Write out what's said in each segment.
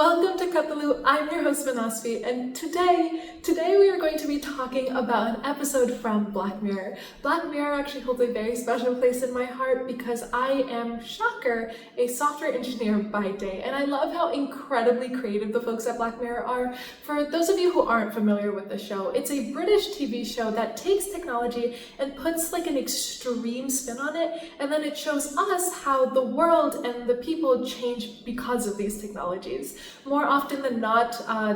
Welcome to Cut the Loop. I'm your host Manasvi, and today we are going to be talking about an episode from Black Mirror. Black Mirror actually holds a very special place in my heart because I am, shocker, a software engineer by day, and I love how incredibly creative the folks at Black Mirror are. For those of you who aren't familiar with the show, it's a British TV show that takes technology and puts like an extreme spin on it, and then it shows us how the world and the people change because of these technologies. More often than not,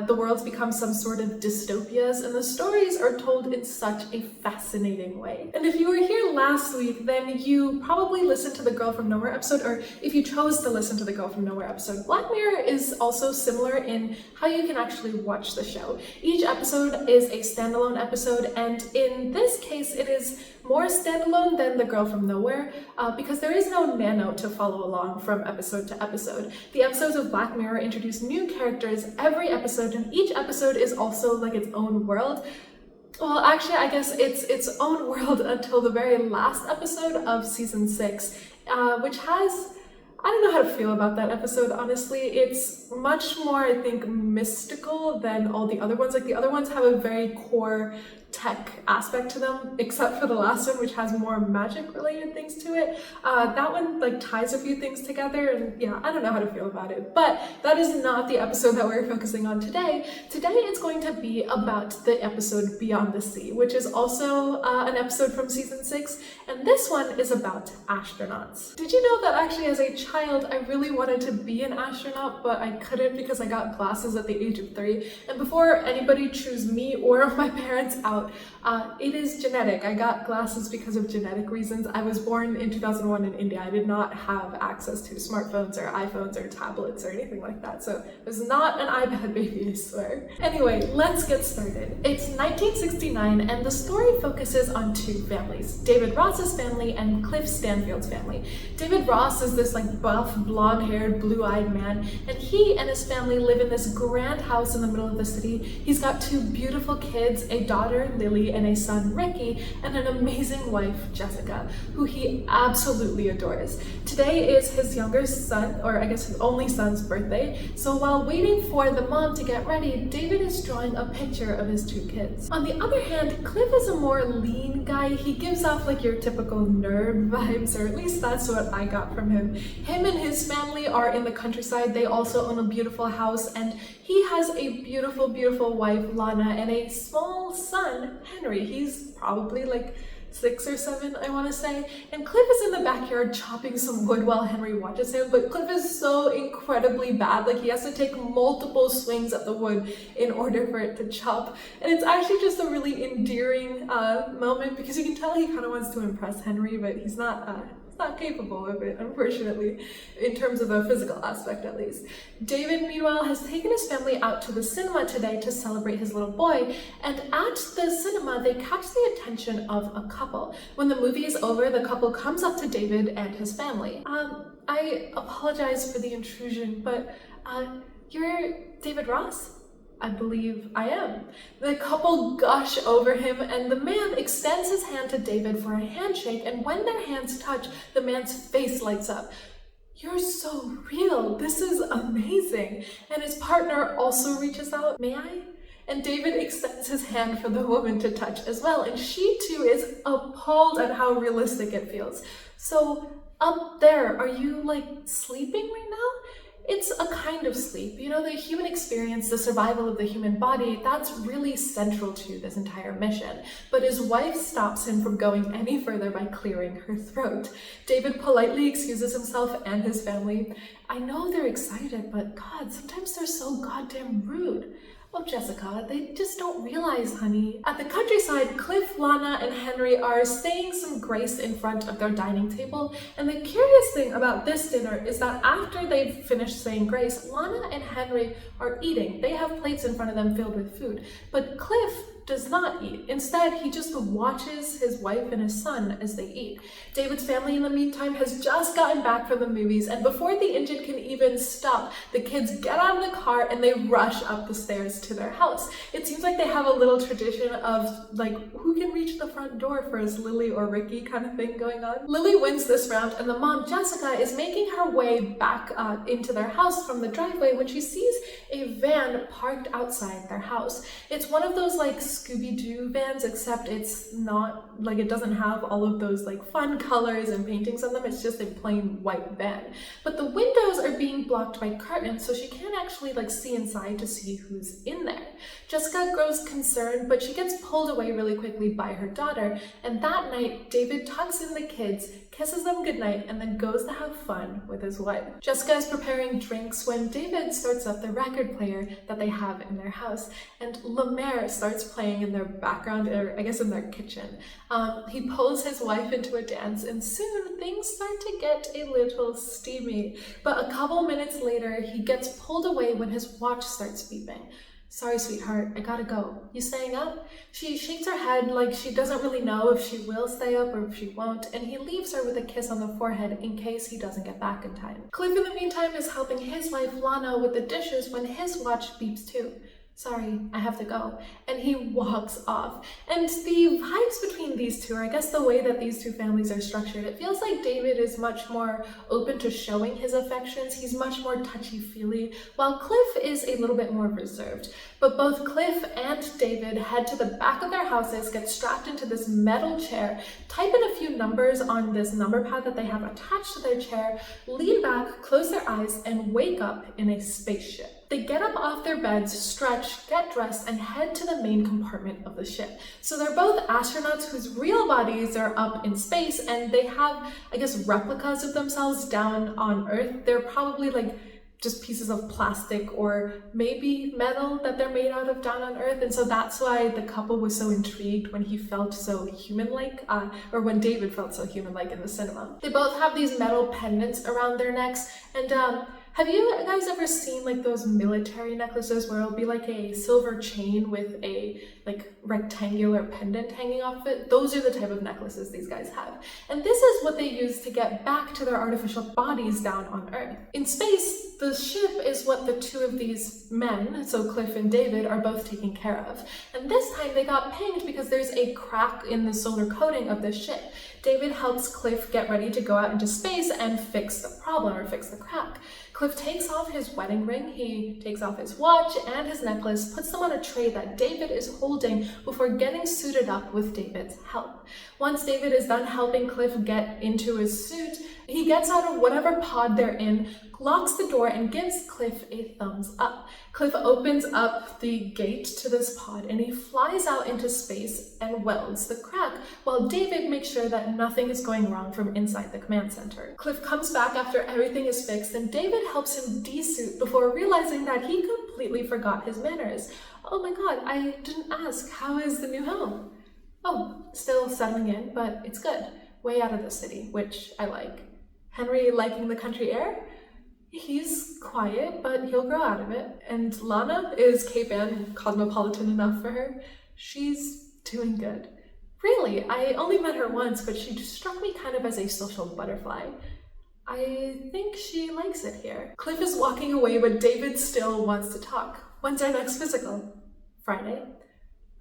the worlds become some sort of dystopias, and the stories are told in such a fascinating way. And if you were here last week, then you probably listened to the Girl from Nowhere episode, or if you chose to listen to the Girl from Nowhere episode. Black Mirror is also similar in how you can actually watch the show. Each episode is a standalone episode, and in this case, it is more standalone than the Girl from Nowhere because there is no nano to follow along from episode to episode. The episodes of Black Mirror introduce new characters every episode, and each episode is also like its own world. Well, actually, I guess it's its own world until the very last episode of season 6, which has, I don't know how to feel about that episode, honestly. It's much more, I think, mystical than all the other ones. Like, the other ones have a very core tech aspect to them, except for the last one, which has more magic related things to it. That one like ties a few things together, and yeah, I don't know how to feel about it. But that is not the episode that we're focusing on today. Today it's going to be about the episode Beyond the Sea, which is also an episode from season 6, and this one is about astronauts. Did you know that actually as a child I really wanted to be an astronaut, but I couldn't because I got glasses at the age of 3, and before anybody chews me or my parents out, it is genetic. I got glasses because of genetic reasons. I was born in 2001 in India. I did not have access to smartphones or iPhones or tablets or anything like that, so it was not an iPad baby, I swear. Anyway, let's get started. It's 1969 and the story focuses on two families, David Ross's family and Cliff Stanfield's family. David Ross is this like buff, blonde-haired, blue-eyed man, and he and his family live in this grand house in the middle of the city. He's got two beautiful kids, a daughter, Lily, and a son, Ricky, and an amazing wife, Jessica, who he absolutely adores. Today is his younger son, or I guess his only son's birthday, so while waiting for the mom to get ready, David is drawing a picture of his two kids. On the other hand, Cliff is a more lean guy. He gives off like your typical nerd vibes, or at least that's what I got from him. Him and his family are in the countryside. They also own a beautiful house, and he has a beautiful, beautiful wife, Lana, and a small son, Henry. He's probably like 6 or 7, I want to say. And Cliff is in the backyard chopping some wood while Henry watches him, but Cliff is so incredibly bad. Like, he has to take multiple swings at the wood in order for it to chop. And it's actually just a really endearing moment because you can tell he kind of wants to impress Henry, but he's not capable of it, unfortunately, in terms of a physical aspect at least. David, meanwhile, has taken his family out to the cinema today to celebrate his little boy, and at the cinema they catch the attention of a couple. When the movie is over, the couple comes up to David and his family. I apologize for the intrusion, but you're David Ross? I believe I am. The couple gush over him, and the man extends his hand to David for a handshake, and when their hands touch, the man's face lights up. You're so real. This is amazing. And his partner also reaches out. May I? And David extends his hand for the woman to touch as well, and she too is appalled at how realistic it feels. So up there, are you like sleeping right now? It's a kind of sleep. You know, the human experience, the survival of the human body, that's really central to this entire mission. But his wife stops him from going any further by clearing her throat. David politely excuses himself and his family. I know they're excited, but God, sometimes they're so goddamn rude. Oh, Jessica, they just don't realize, honey. At the countryside, Cliff, Lana, and Henry are saying some grace in front of their dining table, and the curious thing about this dinner is that after they've finished saying grace, Lana and Henry are eating. They have plates in front of them filled with food, but Cliff does not eat. Instead, he just watches his wife and his son as they eat. David's family, in the meantime, has just gotten back from the movies, and before the engine can even stop, the kids get out of the car and they rush up the stairs to their house. It seems like they have a little tradition of, like, who can reach the front door first, Lily or Ricky kind of thing going on. Lily wins this round, and the mom, Jessica, is making her way back into their house from the driveway when she sees a van parked outside their house. It's one of those like Scooby-Doo vans, except it's not, like, it doesn't have all of those like fun colors and paintings on them. It's just a plain white van. But the windows are being blocked by curtains, so she can't actually like see inside to see who's in there. Jessica grows concerned, but she gets pulled away really quickly by her daughter, and that night David tucks in the kids, kisses them goodnight, and then goes to have fun with his wife. Jessica is preparing drinks when David starts up the record player that they have in their house, and Lemaire starts playing in their background, or I guess in their kitchen. He pulls his wife into a dance, and soon things start to get a little steamy. But a couple minutes later, he gets pulled away when his watch starts beeping. Sorry, sweetheart, I gotta go. You staying up? She shakes her head like she doesn't really know if she will stay up or if she won't, and he leaves her with a kiss on the forehead in case he doesn't get back in time. Cliff, in the meantime, is helping his wife Lana with the dishes when his watch beeps too. Sorry, I have to go. And he walks off. And the vibes between these two, or I guess the way that these two families are structured, it feels like David is much more open to showing his affections. He's much more touchy-feely, while Cliff is a little bit more reserved. But both Cliff and David head to the back of their houses, get strapped into this metal chair, type in a few numbers on this number pad that they have attached to their chair, lean back, close their eyes, and wake up in a spaceship. They get up off their beds, stretch, get dressed, and head to the main compartment of the ship. So they're both astronauts whose real bodies are up in space, and they have, I guess, replicas of themselves down on Earth. They're probably like just pieces of plastic or maybe metal that they're made out of down on Earth. And so that's why the couple was so intrigued when he felt so human-like, or when David felt so human-like in the cinema. They both have these metal pendants around their necks, and have you guys ever seen like those military necklaces where it'll be like a silver chain with a like rectangular pendant hanging off it? Those are the type of necklaces these guys have. And this is what they use to get back to their artificial bodies down on Earth. In space, the ship is what the two of these men, so Cliff and David, are both taking care of. And this time they got pinged because there's a crack in the solar coating of the ship. David helps Cliff get ready to go out into space and fix the problem, or fix the crack. Cliff takes off his wedding ring, he takes off his watch and his necklace, puts them on a tray that David is holding before getting suited up with David's help. Once David is done helping Cliff get into his suit, he gets out of whatever pod they're in, locks the door, and gives Cliff a thumbs up. Cliff opens up the gate to this pod and he flies out into space and welds the crack, while David makes sure that nothing is going wrong from inside the command center. Cliff comes back after everything is fixed, and David helps him de-suit before realizing that he completely forgot his manners. Oh my god, I didn't ask, how is the new home? Oh, still settling in, but it's good. Way out of the city, which I like. Henry liking the country air? He's quiet, but he'll grow out of it. And Lana, is Cape Ann cosmopolitan enough for her? She's doing good. Really, I only met her once, but she struck me kind of as a social butterfly. I think she likes it here. Cliff is walking away, but David still wants to talk. When's our next physical? Friday?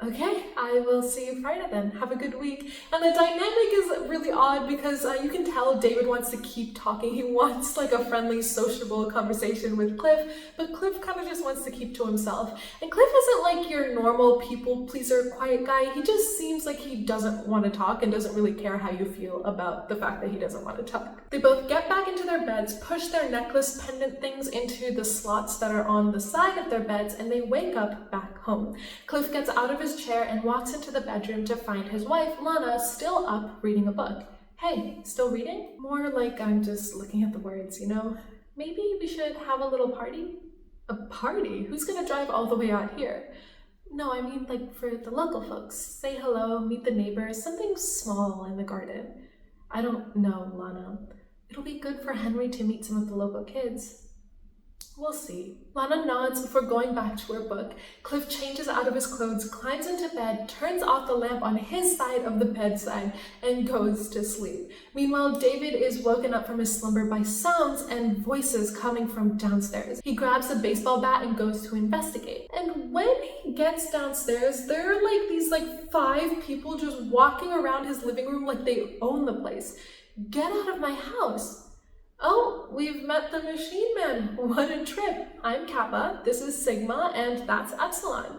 Okay, I will see you Friday then. Have a good week. And the dynamic is really odd because you can tell David wants to keep talking. He wants like a friendly, sociable conversation with Cliff, but Cliff kind of just wants to keep to himself. And Cliff isn't like your normal people pleaser, quiet guy. He just seems like he doesn't want to talk and doesn't really care how you feel about the fact that he doesn't want to talk. They both get back into their beds, push their necklace pendant things into the slots that are on the side of their beds, and they wake up back home. Cliff gets out of his chair and walks into the bedroom to find his wife, Lana, still up reading a book. Hey, still reading? More like I'm just looking at the words, you know? Maybe we should have a little party? A party? Who's gonna drive all the way out here? No, I mean like for the local folks. Say hello, meet the neighbors, something small in the garden. I don't know, Lana. It'll be good for Henry to meet some of the local kids. We'll see. Lana nods before going back to her book. Cliff changes out of his clothes, climbs into bed, turns off the lamp on his side of the bedside, and goes to sleep. Meanwhile, David is woken up from his slumber by sounds and voices coming from downstairs. He grabs a baseball bat and goes to investigate. And when he gets downstairs, there are these 5 people just walking around his living room like they own the place. Get out of my house. Oh, we've met the machine man. What a trip. I'm Kappa, this is Sigma, and that's Epsilon.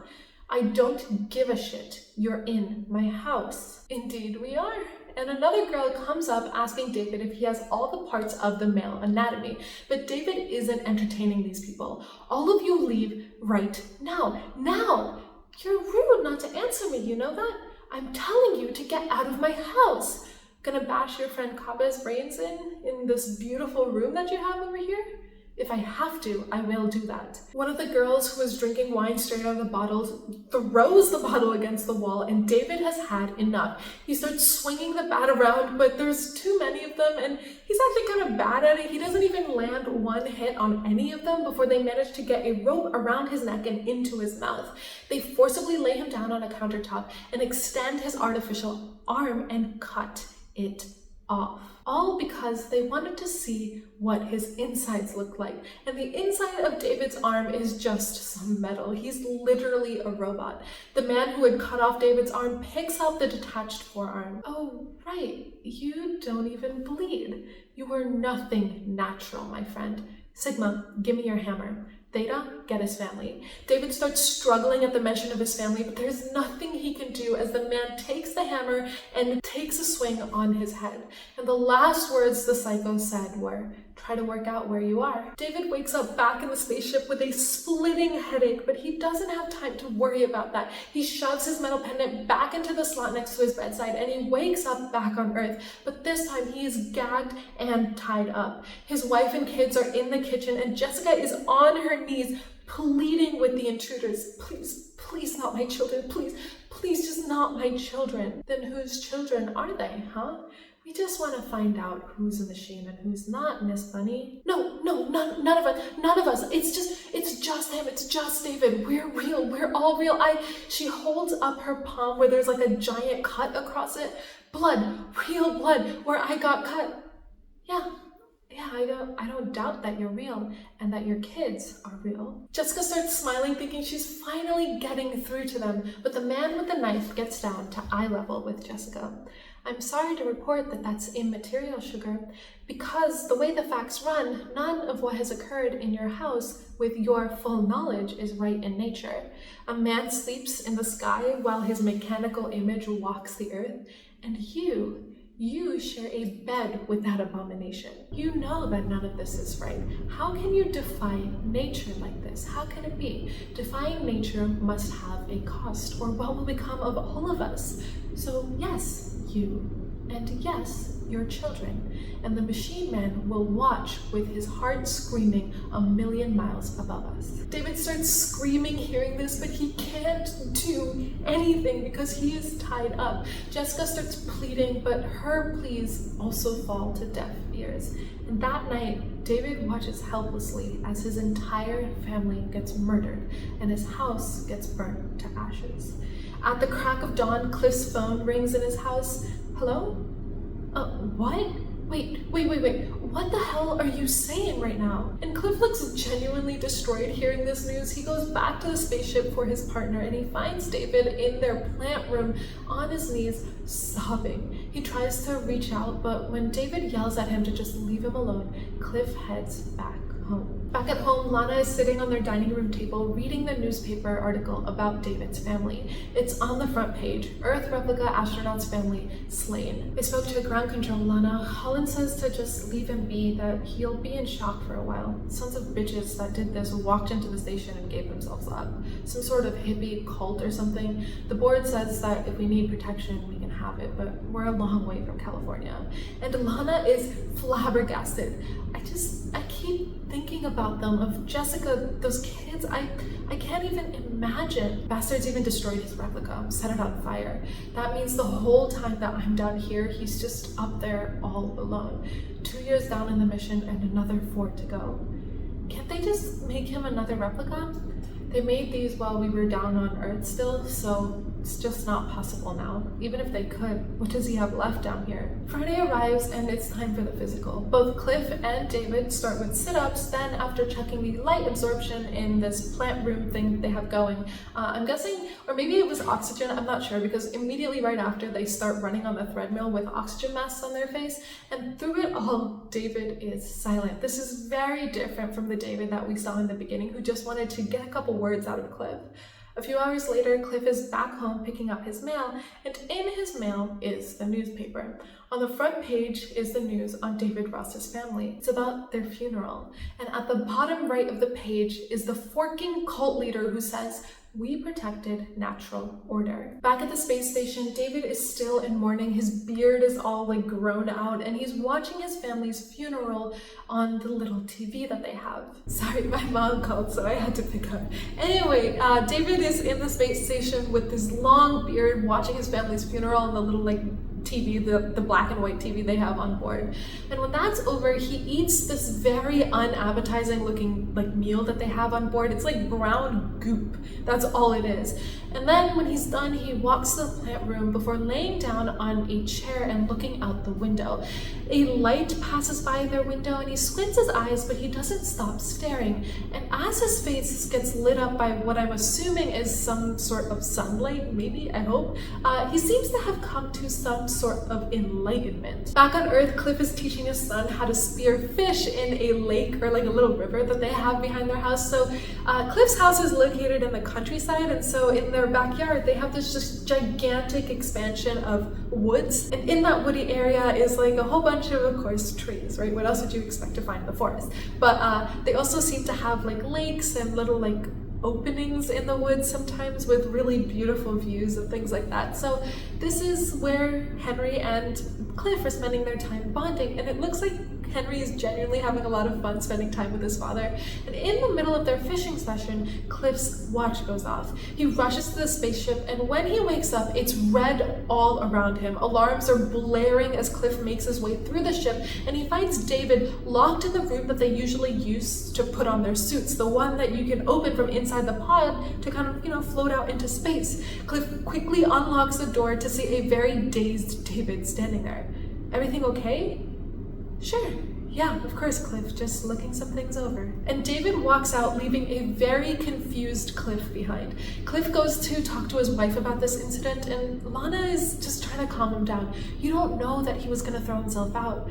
I don't give a shit. You're in my house. Indeed we are. And another girl comes up asking David if he has all the parts of the male anatomy. But David isn't entertaining these people. All of you leave right now. Now! You're rude not to answer me, you know that? I'm telling you to get out of my house. Gonna bash your friend Kappa's brains in this beautiful room that you have over here? If I have to, I will do that. One of the girls who was drinking wine straight out of the bottle throws the bottle against the wall, and David has had enough. He starts swinging the bat around, but there's too many of them, and he's actually kind of bad at it. He doesn't even land one hit on any of them before they manage to get a rope around his neck and into his mouth. They forcibly lay him down on a countertop and extend his artificial arm and cut it off. All because they wanted to see what his insides look like. And the inside of David's arm is just some metal. He's literally a robot. The man who had cut off David's arm picks up the detached forearm. Oh, right. You don't even bleed. You are nothing natural, my friend. Sigma, give me your hammer. Theta, get his family. David starts struggling at the mention of his family, but there's nothing he can do as the man takes the hammer and takes a swing on his head. And the last words the psycho said were, try to work out where you are. David wakes up back in the spaceship with a splitting headache, but he doesn't have time to worry about that. He shoves his metal pendant back into the slot next to his bedside, and he wakes up back on Earth. But this time he is gagged and tied up. His wife and kids are in the kitchen, and Jessica is on her knees pleading with the intruders. Please, please, not my children. Please, please, just not my children. Then whose children are they, huh? We just want to find out who's a machine and who's not, Miss Bunny. No, none of us. It's just him. It's just David. We're real. We're all real. She holds up her palm where there's a giant cut across it. Blood, real blood, where I got cut. Yeah, I don't doubt that you're real and that your kids are real. Jessica starts smiling, thinking she's finally getting through to them, but the man with the knife gets down to eye level with Jessica. I'm sorry to report that that's immaterial, sugar, because the way the facts run, none of what has occurred in your house with your full knowledge is right in nature. A man sleeps in the sky while his mechanical image walks the earth, and you share a bed with that abomination. You know that none of this is right. How can you defy nature like this? How can it be? Defying nature must have a cost, or what will become of all of us? So yes, you, and yes, your children, and the machine man will watch with his heart screaming 1,000,000 miles above us. David starts screaming hearing this, but he can't do anything because he is tied up. Jessica starts pleading, but her pleas also fall to deaf ears. And that night, David watches helplessly as his entire family gets murdered and his house gets burnt to ashes. At the crack of dawn, Cliff's phone rings in his house. Hello? What? Wait. What the hell are you saying right now? And Cliff looks genuinely destroyed hearing this news. He goes back to the spaceship for his partner, and he finds David in their plant room on his knees, sobbing. He tries to reach out, but when David yells at him to just leave him alone, Cliff heads back home. Back at home, Lana is sitting on their dining room table reading the newspaper article about David's family. It's on the front page, Earth replica astronaut's family slain. They spoke to ground control, Lana. Holland says to just leave him be, that he'll be in shock for a while. Sons of bitches that did this walked into the station and gave themselves up. Some sort of hippie cult or something. The board says that if we need protection, we can have it, but we're a long way from California. And Lana is flabbergasted. I keep thinking about them, of Jessica, those kids. I can't even imagine. Bastards even destroyed his replica, set it on fire. That means the whole time that I'm down here, he's just up there all alone. 2 years down in the mission and another 4 to go. can't they just make him another replica? They made these while we were down on Earth still, so it's just not possible now. Even if they could, what does he have left down here? Friday arrives and it's time for the physical. Both Cliff and David start with sit-ups, then after checking the light absorption in this plant room thing they have going, I'm guessing, or maybe it was oxygen, I'm not sure, because immediately right after they start running on the treadmill with oxygen masks on their face, and through it all, David is silent. This is very different from the David that we saw in the beginning, who just wanted to get a couple words out of Cliff. A few hours later, Cliff is back home picking up his mail, and in his mail is the newspaper. On the front page is the news on David Ross's family. It's about their funeral. And at the bottom right of the page is the forking cult leader who says, "We protected natural order." Back at the space station, David is still in mourning. His beard is all like grown out, and he's watching his family's funeral on the little TV that they have. Sorry, my mom called, so I had to pick up. Anyway, David is in the space station with this long beard, watching his family's funeral on the little like TV, the black and white TV they have on board. And when that's over, he eats this very unappetizing looking like meal that they have on board. It's like brown goop. That's all it is. And then when he's done, he walks to the plant room before laying down on a chair and looking out the window. A light passes by their window and he squints his eyes, but he doesn't stop staring. And as his face gets lit up by what I'm assuming is some sort of sunlight, maybe, I hope, he seems to have come to some sort of enlightenment. Back on Earth, Cliff is teaching his son how to spear fish in a lake or like a little river that they have behind their house. So Cliff's house is located in the countryside, and so in their backyard they have this just gigantic expansion of woods, and in that woody area is like a whole bunch of course, trees, right? What else would you expect to find in the forest? But they also seem to have like lakes and little like openings in the woods sometimes with really beautiful views and things like that. So this is where Henry and Cliff are spending their time bonding, and it looks like Henry is genuinely having a lot of fun spending time with his father. And in the middle of their fishing session, Cliff's watch goes off. He rushes to the spaceship, and when he wakes up, it's red all around him. Alarms are blaring as Cliff makes his way through the ship, and he finds David locked in the room that they usually use to put on their suits, the one that you can open from inside the pod to kind of, float out into space. Cliff quickly unlocks the door to see a very dazed David standing there. Everything okay? Sure. Yeah, of course, Cliff, just looking some things over. And David walks out, leaving a very confused Cliff behind. Cliff goes to talk to his wife about this incident, and Lana is just trying to calm him down. You don't know that he was going to throw himself out.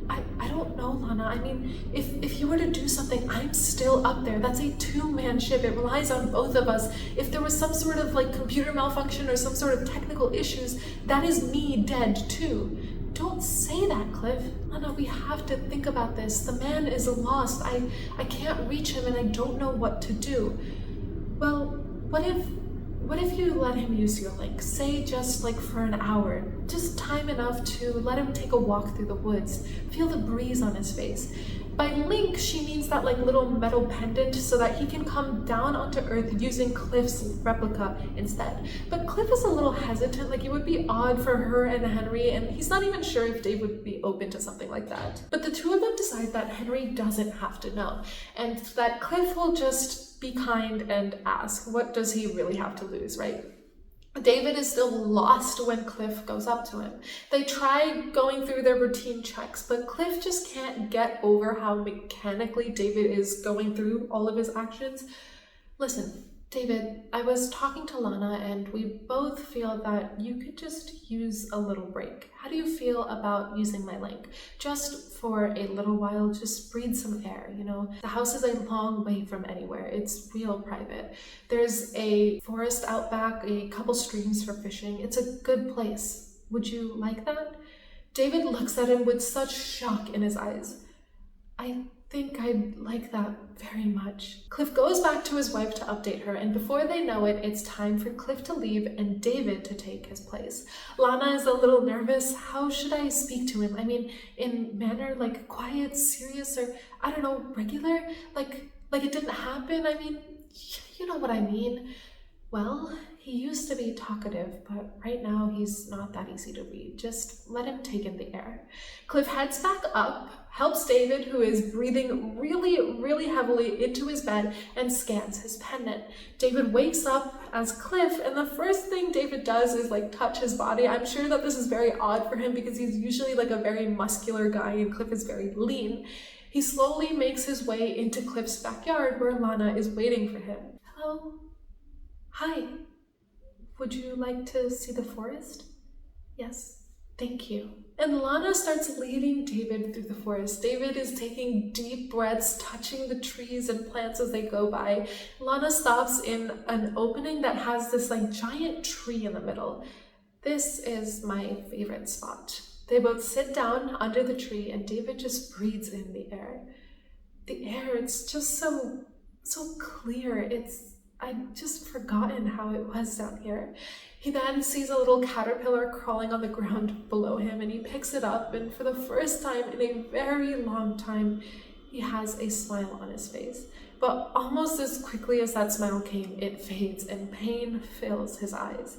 I don't know, Lana. I mean, if you were to do something, I'm still up there. That's a two-man ship. It relies on both of us. If there was some sort of like computer malfunction or some sort of technical issues, that is me dead too. Don't say that, Cliff. Lana, we have to think about this. The man is lost. I can't reach him and I don't know what to do. Well, what if you let him use your link? Say just like for an hour. Just time enough to let him take a walk through the woods. Feel the breeze on his face. By link, she means that like little metal pendant so that he can come down onto Earth using Cliff's replica instead. But Cliff is a little hesitant, like it would be odd for her and Henry, and he's not even sure if Dave would be open to something like that. But the two of them decide that Henry doesn't have to know, and that Cliff will just be kind and ask. What does he really have to lose, right? David is still lost when Cliff goes up to him. They try going through their routine checks, but Cliff just can't get over how mechanically David is going through all of his actions. Listen, David, I was talking to Lana and we both feel that you could just use a little break. How do you feel about using my link? Just for a little while, just breathe some air, The house is a long way from anywhere. It's real private. There's a forest out back, a couple streams for fishing. It's a good place. Would you like that? David looks at him with such shock in his eyes. I think I'd like that very much. Cliff goes back to his wife to update her, and before they know it, it's time for Cliff to leave and David to take his place. Lana is a little nervous. How should I speak to him? I mean, in manner like quiet, serious, or I don't know, regular? Like it didn't happen? I mean, you know what I mean. Well, he used to be talkative, but right now he's not that easy to read. Just let him take in the air. Cliff heads back up, helps David, who is breathing really heavily, into his bed and scans his pendant. David wakes up as Cliff, and the first thing David does is touch his body. I'm sure that this is very odd for him because he's usually a very muscular guy and Cliff is very lean. He slowly makes his way into Cliff's backyard where Lana is waiting for him. Hello? Hi, would you like to see the forest? Yes, thank you. And Lana starts leading David through the forest. David is taking deep breaths, touching the trees and plants as they go by. Lana stops in an opening that has this giant tree in the middle. This is my favorite spot. They both sit down under the tree and David just breathes in the air. The air, it's just so clear. I'd just forgotten how it was down here. He then sees a little caterpillar crawling on the ground below him and he picks it up, and for the first time in a very long time, he has a smile on his face. But almost as quickly as that smile came, it fades and pain fills his eyes.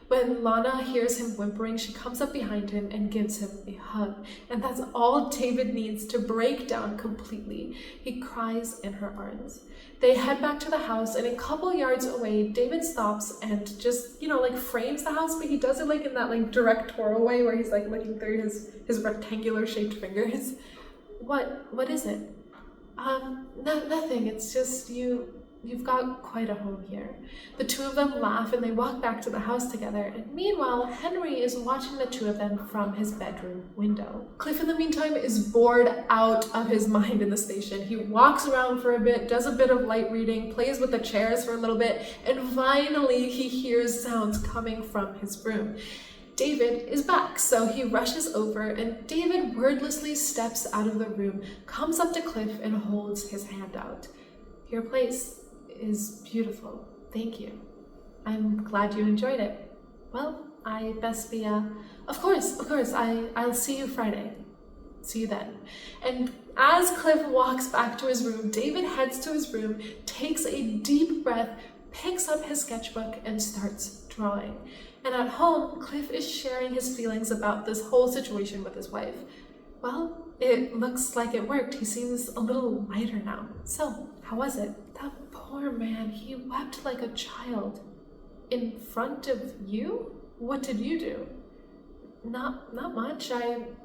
When Lana hears him whimpering, she comes up behind him and gives him a hug. And that's all David needs to break down completely. He cries in her arms. They head back to the house, and a couple yards away, David stops and just, frames the house, but he does it in that directorial way where he's looking through his rectangular shaped fingers. What is it? Nothing. It's just you've got quite a home here. The two of them laugh and they walk back to the house together, and meanwhile, Henry is watching the two of them from his bedroom window. Cliff, in the meantime, is bored out of his mind in the station. He walks around for a bit, does a bit of light reading, plays with the chairs for a little bit, and finally he hears sounds coming from his room. David is back, so he rushes over, and David wordlessly steps out of the room, comes up to Cliff, and holds his hand out. Your place is beautiful. Thank you. I'm glad you enjoyed it. Well, I best be, of course, I'll see you Friday. See you then. And as Cliff walks back to his room, David heads to his room, takes a deep breath, picks up his sketchbook, and starts drawing. And at home, Cliff is sharing his feelings about this whole situation with his wife. Well, it looks like it worked. He seems a little lighter now. So, how was it? That poor man, he wept like a child. In front of you? What did you do? Not much.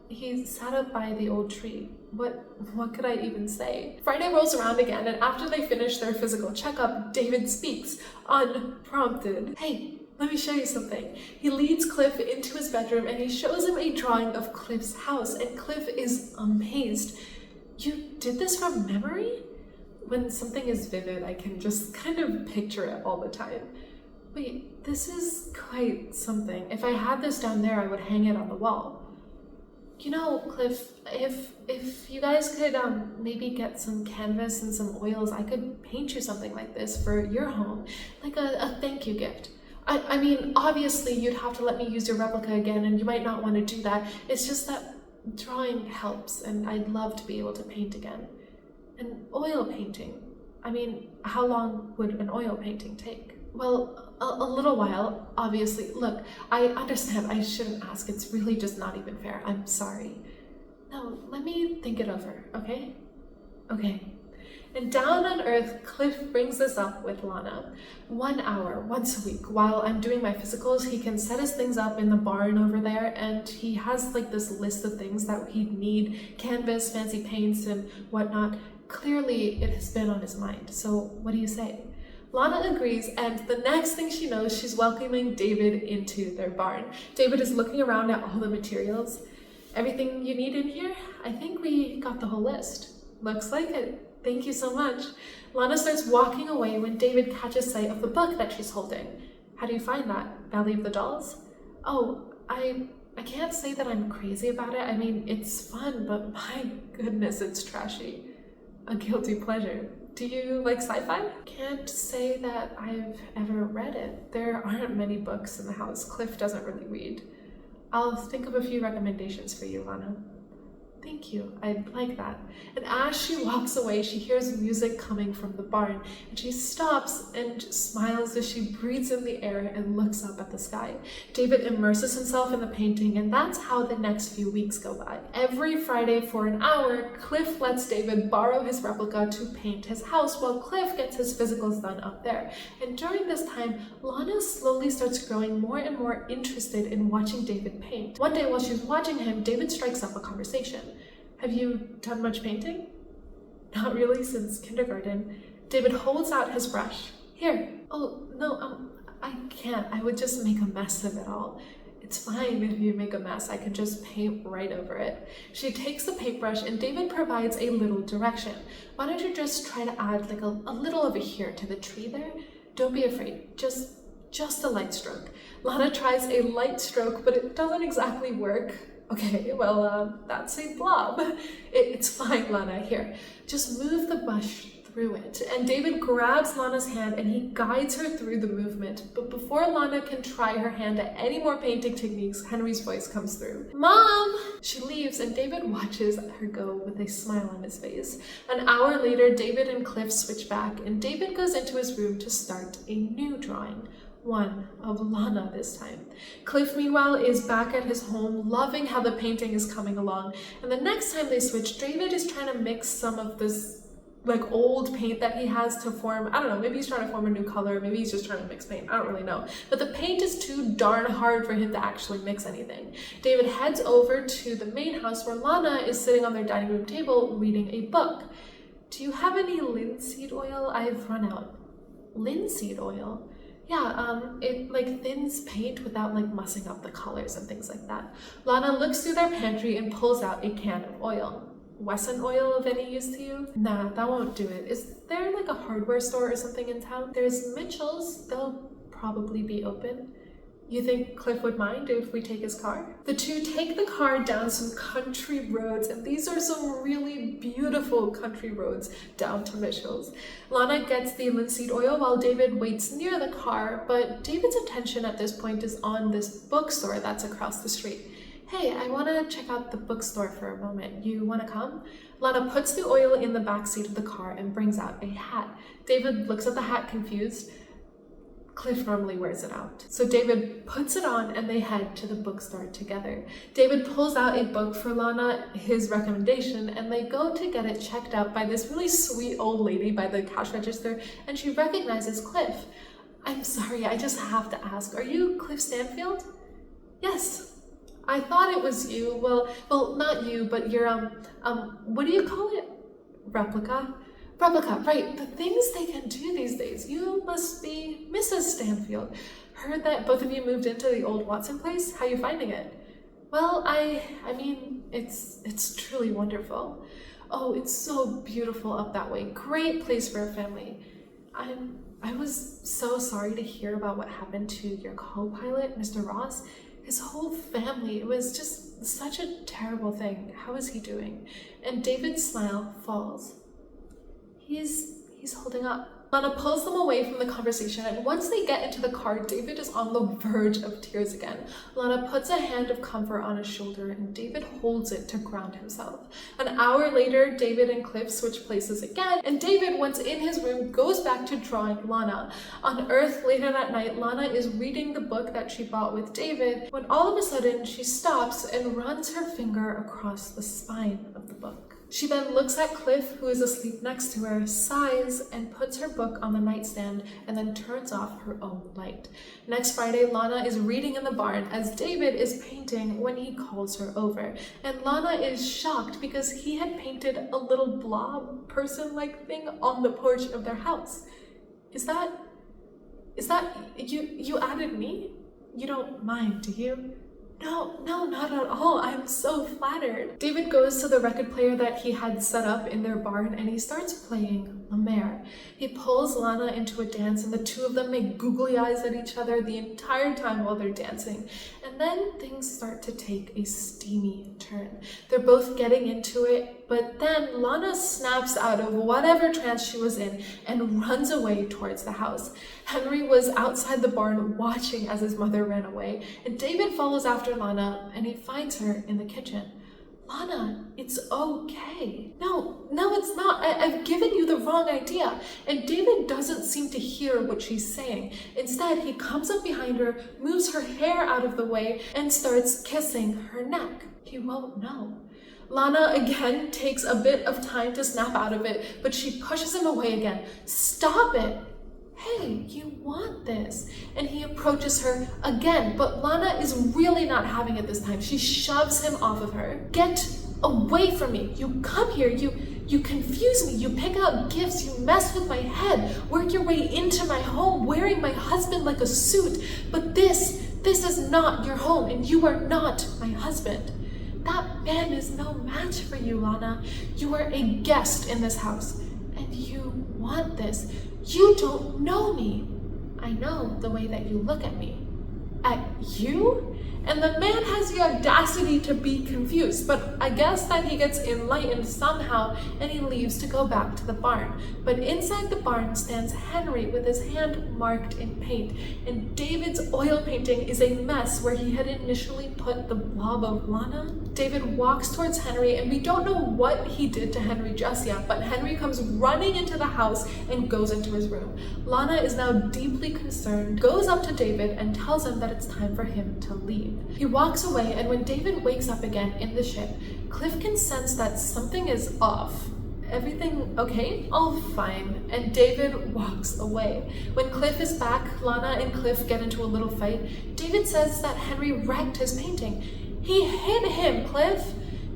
He sat up by the old tree. What could I even say? Friday rolls around again, and after they finish their physical checkup, David speaks, unprompted. Hey, let me show you something. He leads Cliff into his bedroom and he shows him a drawing of Cliff's house, and Cliff is amazed. You did this from memory? When something is vivid, I can just kind of picture it all the time. Wait, this is quite something. If I had this down there, I would hang it on the wall. Cliff, if you guys could maybe get some canvas and some oils, I could paint you something like this for your home, like a thank you gift. I mean, obviously you'd have to let me use your replica again, and you might not want to do that. It's just that drawing helps, and I'd love to be able to paint again. And oil painting. I mean, how long would an oil painting take? Well, a little while, obviously. Look, I understand I shouldn't ask. It's really just not even fair. I'm sorry. No, let me think it over, okay? Okay. And down on Earth, Cliff brings this up with Lana. 1 hour, once a week, while I'm doing my physicals, he can set his things up in the barn over there, and he has this list of things that he'd need, canvas, fancy paints, and whatnot. Clearly, it has been on his mind, so what do you say? Lana agrees, and the next thing she knows, she's welcoming David into their barn. David is looking around at all the materials. Everything you need in here? I think we got the whole list. Looks like it. Thank you so much. Lana starts walking away when David catches sight of the book that she's holding. How do you find that? Valley of the Dolls? Oh, I can't say that I'm crazy about it. I mean, it's fun, but my goodness, it's trashy. A guilty pleasure. Do you like sci-fi? Can't say that I've ever read it. There aren't many books in the house. Cliff doesn't really read. I'll think of a few recommendations for you, Lana. Thank you, I'd like that. And as she walks away, she hears music coming from the barn, and she stops and smiles as she breathes in the air and looks up at the sky. David immerses himself in the painting, and that's how the next few weeks go by. Every Friday for an hour, Cliff lets David borrow his replica to paint his house while Cliff gets his physicals done up there. And during this time, Lana slowly starts growing more and more interested in watching David paint. One day while she's watching him, David strikes up a conversation. Have you done much painting? Not really, since kindergarten. David holds out his brush. Here. Oh, no, I can't. I would just make a mess of it all. It's fine if you make a mess. I can just paint right over it. She takes the paintbrush and David provides a little direction. Why don't you just try to add like a little over here to the tree there? Don't be afraid. Just a light stroke. Lana tries a light stroke, but it doesn't exactly work. Okay, well, that's a blob. It's fine, Lana. Here, just move the brush through it. And David grabs Lana's hand and he guides her through the movement. But before Lana can try her hand at any more painting techniques, Henry's voice comes through. Mom! She leaves and David watches her go with a smile on his face. An hour later, David and Cliff switch back and David goes into his room to start a new drawing. One of Lana this time. Cliff, meanwhile, is back at his home, loving how the painting is coming along. And the next time they switch, David is trying to mix some of this like old paint that he has to form, I don't know, maybe he's trying to form a new color, maybe he's just trying to mix paint, I don't really know. But the paint is too darn hard for him to actually mix anything. David heads over to the main house where Lana is sitting on their dining room table reading a book. Do you have any linseed oil? I've run out. Linseed oil? Yeah, it like thins paint without like mussing up the colors and things like that. Lana looks through their pantry and pulls out a can of oil. Wesson oil of any use to you? Nah, that won't do it. Is there like a hardware store or something in town? There's Mitchell's, they'll probably be open. You think Cliff would mind if we take his car? The two take the car down some country roads, and these are some really beautiful country roads down to Mitchell's. Lana gets the linseed oil while David waits near the car, but David's attention at this point is on this bookstore that's across the street. Hey, I want to check out the bookstore for a moment. You want to come? Lana puts the oil in the back seat of the car and brings out a hat. David looks at the hat confused. Cliff normally wears it out. So David puts it on and they head to the bookstore together. David pulls out a book for Lana, his recommendation, and they go to get it checked out by this really sweet old lady by the cash register, and she recognizes Cliff. I'm sorry, I just have to ask, are you Cliff Stanfield? Yes. I thought it was you. Well, not you, but your, what do you call it? Replica? Replica, right. The things they can do these days. You must be Mrs. Stanfield. Heard that both of you moved into the old Watson place. How you finding it? Well, I mean, it's truly wonderful. Oh, it's so beautiful up that way. Great place for a family. I was so sorry to hear about what happened to your co-pilot, Mr. Ross. His whole family, it was just such a terrible thing. How is he doing? And David's smile falls. He's holding up. Lana pulls them away from the conversation, and once they get into the car, David is on the verge of tears again. Lana puts a hand of comfort on his shoulder, and David holds it to ground himself. An hour later, David and Cliff switch places again, and David, once in his room, goes back to drawing Lana. On Earth, later that night, Lana is reading the book that she bought with David, when all of a sudden, she stops and runs her finger across the spine of the book. She then looks at Cliff, who is asleep next to her, sighs, and puts her book on the nightstand, and then turns off her own light. Next Friday, Lana is reading in the barn as David is painting when he calls her over. And Lana is shocked because he had painted a little blob person-like thing on the porch of their house. Is that you added me? You don't mind, do you? No, not at all. I'm so flattered. David goes to the record player that he had set up in their barn and he starts playing La Mer. He pulls Lana into a dance and the two of them make googly eyes at each other the entire time while they're dancing. And then things start to take a steamy turn. They're both getting into it, but then Lana snaps out of whatever trance she was in and runs away towards the house. Henry was outside the barn watching as his mother ran away, and David follows after Lana and he finds her in the kitchen. Lana, it's okay. No, it's not. I've given you the wrong idea. And David doesn't seem to hear what she's saying. Instead, he comes up behind her, moves her hair out of the way, and starts kissing her neck. He won't know. Lana again takes a bit of time to snap out of it, but she pushes him away again. Stop it! Hey, you want this. And he approaches her again, but Lana is really not having it this time. She shoves him off of her. Get away from me. You come here, you confuse me, you pick out gifts, you mess with my head, work your way into my home, wearing my husband like a suit. But this is not your home, and you are not my husband. That man is no match for you, Lana. You are a guest in this house, and you want this. You don't know me. I know the way that you look at me. At you? And the man has the audacity to be confused, but I guess that he gets enlightened somehow and he leaves to go back to the barn. But inside the barn stands Henry with his hand marked in paint, and David's oil painting is a mess where he had initially put the blob of Lana. David walks towards Henry, and we don't know what he did to Henry just yet, but Henry comes running into the house and goes into his room. Lana is now deeply concerned, goes up to David and tells him that it's time for him to leave. He walks away, and when David wakes up again in the ship, Cliff can sense that something is off. Everything okay? All fine. And David walks away. When Cliff is back, Lana and Cliff get into a little fight. David says that Henry wrecked his painting. He hit him, Cliff.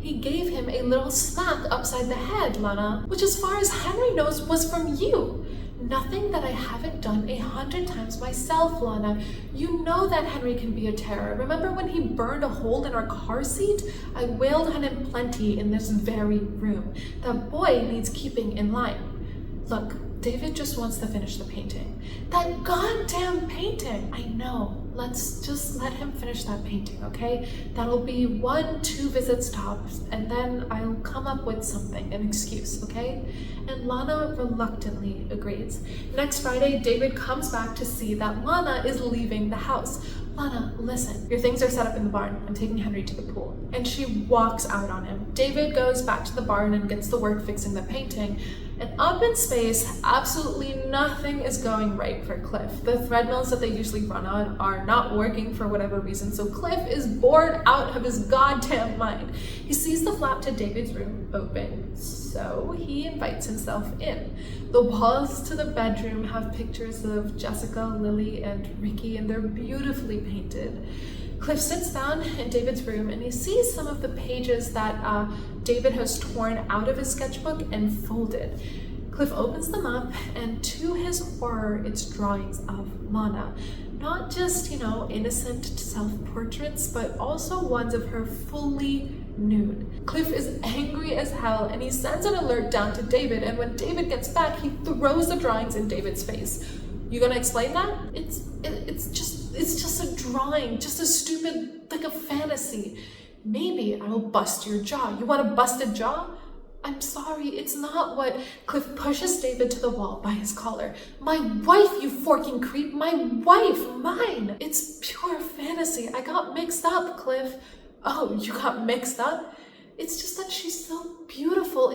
He gave him a little smack upside the head, Lana, which as far as Henry knows was from you. Nothing that I haven't done 100 times myself, Lana. You know that Henry can be a terror. Remember when he burned a hole in our car seat? I wailed on him plenty in this very room. That boy needs keeping in line. Look, David just wants to finish the painting. That goddamn painting! I know. Let's just let him finish that painting, okay? That'll be 1-2 visits tops, and then I'll come up with something, an excuse, okay? And Lana reluctantly agrees. Next Friday, David comes back to see that Lana is leaving the house. Lana, listen, your things are set up in the barn. I'm taking Henry to the pool. And she walks out on him. David goes back to the barn and gets to work fixing the painting. And up in space, absolutely nothing is going right for Cliff. The thread mills that they usually run on are not working for whatever reason, so Cliff is bored out of his goddamn mind. He sees the flap to David's room open, so he invites himself in. The walls to the bedroom have pictures of Jessica, Lily, and Ricky, and they're beautifully painted. Cliff sits down in David's room and he sees some of the pages that David has torn out of his sketchbook and folded. Cliff opens them up, and to his horror, it's drawings of Lana. Not just, innocent self-portraits, but also ones of her fully nude. Cliff is angry as hell, and he sends an alert down to David, and when David gets back, he throws the drawings in David's face. You gonna explain that? It's just a drawing, just a stupid, like a fantasy. Maybe I will bust your jaw. You want a busted jaw? I'm sorry, it's not what. Cliff pushes David to the wall by his collar. My wife, you forking creep, my wife, mine. It's pure fantasy. I got mixed up, Cliff. Oh, you got mixed up? It's just that she's so beautiful.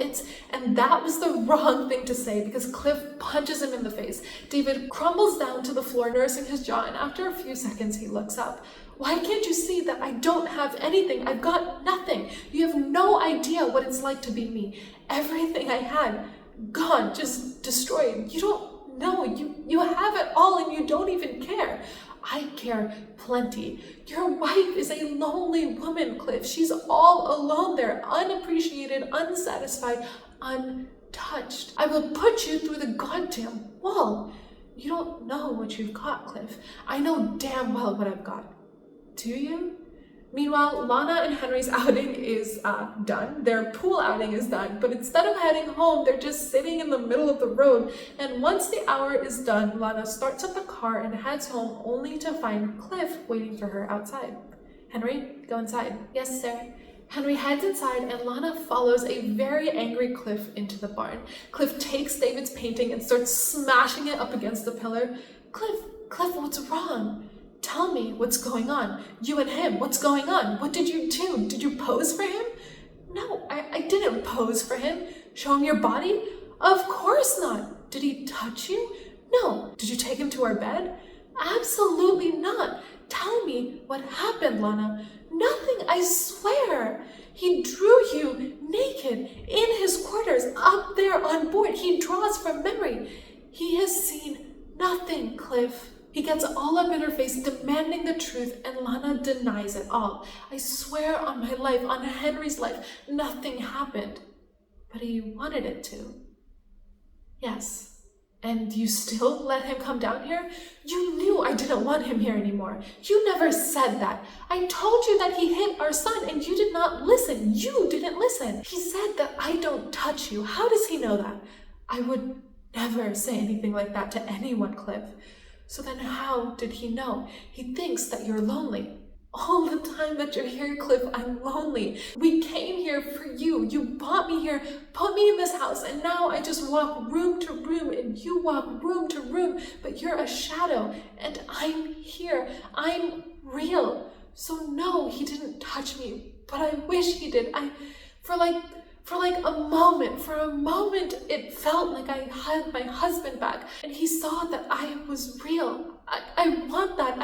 And that was the wrong thing to say because Cliff punches him in the face. David crumbles down to the floor, nursing his jaw, and after a few seconds, he looks up. Why can't you see that I don't have anything? I've got nothing. You have no idea what it's like to be me. Everything I had, gone, just destroyed. You don't know. You have it all and you don't even care. I care plenty. Your wife is a lonely woman, Cliff. She's all alone there, unappreciated, unsatisfied, untouched. I will put you through the goddamn wall. You don't know what you've got, Cliff. I know damn well what I've got. Do you? Meanwhile, Lana and Henry's outing is done. Their pool outing is done, but instead of heading home, they're just sitting in the middle of the road. And once the hour is done, Lana starts up the car and heads home only to find Cliff waiting for her outside. Henry, go inside. Yes, sir. Henry heads inside and Lana follows a very angry Cliff into the barn. Cliff takes David's painting and starts smashing it up against the pillar. Cliff, what's wrong? Tell me what's going on. You and him, what's going on? What did you do? Did you pose for him? No, I didn't pose for him. Show him your body? Of course not. Did he touch you? No. Did you take him to our bed? Absolutely not. Tell me what happened, Lana. Nothing, I swear. He drew you naked in his quarters up there on board. He draws from memory. He has seen nothing, Cliff. He gets all up in her face, demanding the truth, and Lana denies it all. I swear on my life, on Henry's life, nothing happened. But he wanted it to. Yes. And you still let him come down here? You knew I didn't want him here anymore. You never said that. I told you that he hit our son and you did not listen. You didn't listen. He said that I don't touch you. How does he know that? I would never say anything like that to anyone, Cliff. So then how did he know? He thinks that you're lonely. All the time that you're here, Cliff, I'm lonely. We came here for you. You brought me here, put me in this house, and now I just walk room to room, and you walk room to room, but you're a shadow, and I'm here. I'm real. So no, he didn't touch me, but I wish he did. For a moment, it felt like I had my husband back, and he saw that I was real. I want that.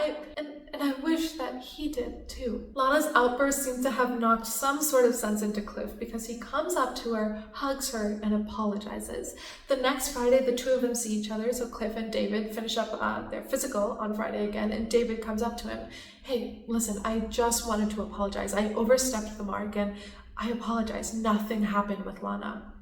And I wish that he did too. Lana's outburst seems to have knocked some sort of sense into Cliff because he comes up to her, hugs her, and apologizes. The next Friday, the two of them see each other, so Cliff and David finish up their physical on Friday again, and David comes up to him. Hey, listen, I just wanted to apologize. I overstepped the mark, and I apologize. Nothing happened with Lana.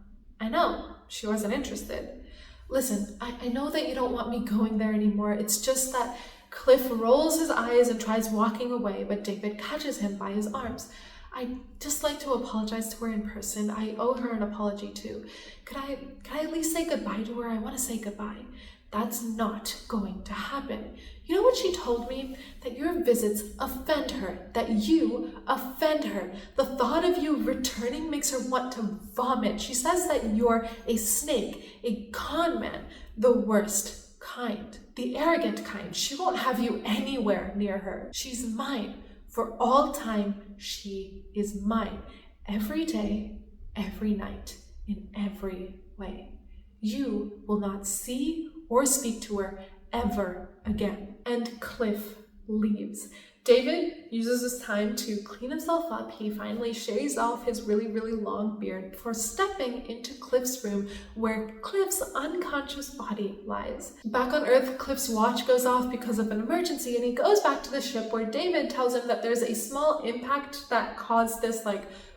I know, she wasn't interested. Listen, I know that you don't want me going there anymore. It's just that Cliff rolls his eyes and tries walking away, but David catches him by his arms. I'd just like to apologize to her in person. I owe her an apology too. Could I at least say goodbye to her? I want to say goodbye. That's not going to happen. You know what she told me? That your visits offend her, that you offend her. The thought of you returning makes her want to vomit. She says that you're a snake, a con man, the worst kind, the arrogant kind. She won't have you anywhere near her. She's mine. For all time, she is mine. Every day, every night, in every way. You will not see or speak to her ever again. And Cliff leaves. David uses his time to clean himself up. He finally shaves off his really, really long beard before stepping into Cliff's room where Cliff's unconscious body lies. Back on Earth, Cliff's watch goes off because of an emergency, and he goes back to the ship where David tells him that there's a small impact that caused this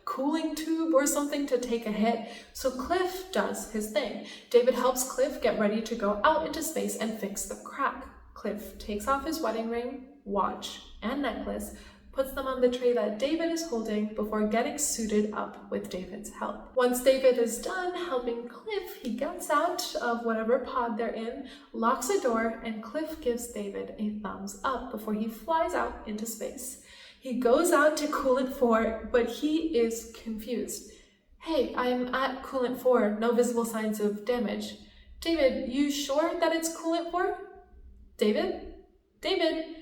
cooling tube or something to take a hit. So Cliff does his thing. David helps Cliff get ready to go out into space and fix the crack. Cliff takes off his wedding ring, watch, and necklace, puts them on the tray that David is holding before getting suited up with David's help. Once David is done helping Cliff, he gets out of whatever pod they're in, locks a door, and Cliff gives David a thumbs up before he flies out into space. He goes out to Coolant 4, but he is confused. Hey, I'm at Coolant 4, no visible signs of damage. David, you sure that it's Coolant 4? David?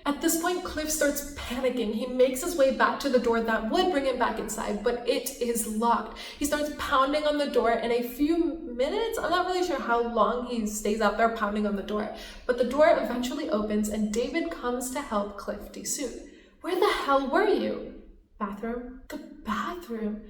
At this point, Cliff starts panicking. He makes his way back to the door that would bring him back inside, but it is locked. He starts pounding on the door in a few minutes. I'm not really sure how long he stays out there pounding on the door, but the door eventually opens and David comes to help Cliff desuit. Where the hell were you? Bathroom? The bathroom?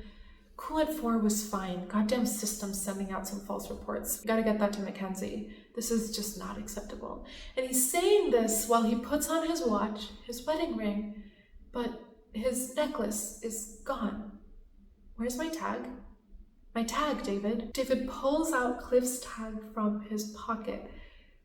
Coolant 4 was fine. Goddamn system's sending out some false reports. Gotta get that to Mackenzie. This is just not acceptable. And he's saying this while he puts on his watch, his wedding ring, but his necklace is gone. Where's my tag? My tag, David. David pulls out Cliff's tag from his pocket.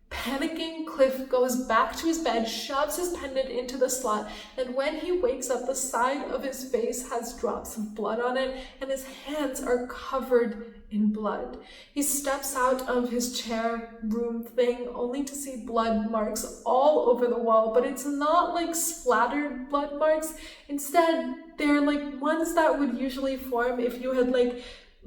Panicking, Cliff goes back to his bed, shoves his pendant into the slot, and when he wakes up, the side of his face has drops of blood on it, and his hands are covered in blood. He steps out of his chair room thing only to see blood marks all over the wall, but it's not like splattered blood marks. Instead, they're like ones that would usually form if you had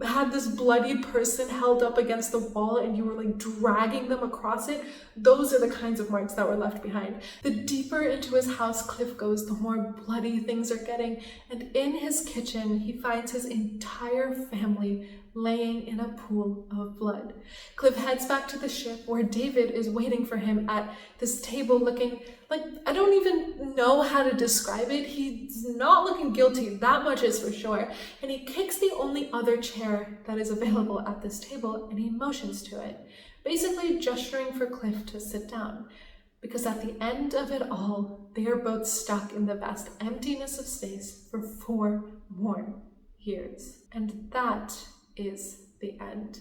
had this bloodied person held up against the wall and you were like dragging them across it, those are the kinds of marks that were left behind. The deeper into his house Cliff goes, the more bloody things are getting, and in his kitchen he finds his entire family laying in a pool of blood. Cliff heads back to the ship where David is waiting for him at this table looking like, I don't even know how to describe it. He's not looking guilty, that much is for sure. And he kicks the only other chair that is available at this table and he motions to it, basically gesturing for Cliff to sit down. Because at the end of it all, they are both stuck in the vast emptiness of space for 4 more years. And that is the end.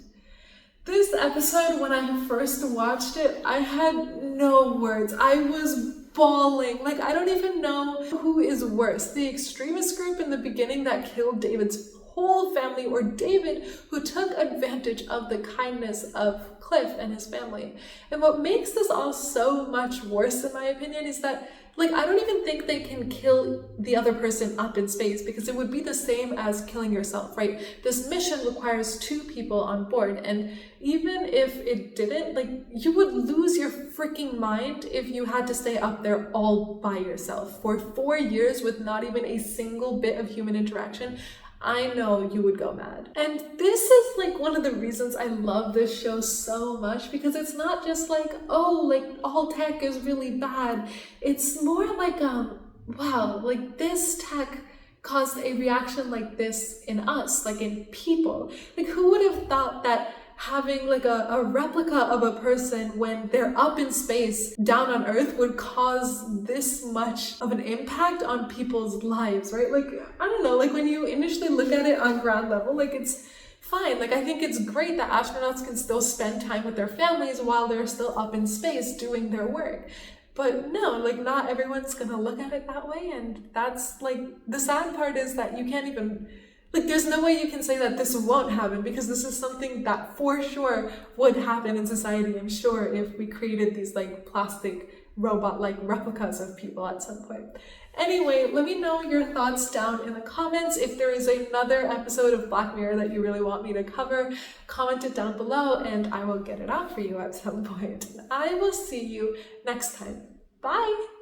This episode, when I first watched it, I had no words. I was bawling. Like, I don't even know who is worse. The extremist group in the beginning that killed David's whole family, or David who took advantage of the kindness of Cliff and his family. And what makes this all so much worse, in my opinion, is that like, I don't even think they can kill the other person up in space, because it would be the same as killing yourself, right? This mission requires 2 people on board, and even if it didn't, like, you would lose your freaking mind if you had to stay up there all by yourself for 4 years with not even a single bit of human interaction. I know you would go mad. And this is like one of the reasons I love this show so much, because it's not just like, oh, like all tech is really bad. It's more like, wow, like this tech caused a reaction like this in us, like in people. Like, who would have thought that having like a replica of a person when they're up in space down on Earth would cause this much of an impact on people's lives, right? Like, I don't know, like when you initially look at it on ground level, like it's fine. Like, I think it's great that astronauts can still spend time with their families while they're still up in space doing their work. But no, like not everyone's gonna look at it that way, and that's like, the sad part is that you can't even, like, there's no way you can say that this won't happen, because this is something that for sure would happen in society, I'm sure, if we created these like plastic robot-like replicas of people at some point. Anyway, let me know your thoughts down in the comments. If there is another episode of Black Mirror that you really want me to cover, comment it down below and I will get it out for you at some point. I will see you next time. Bye!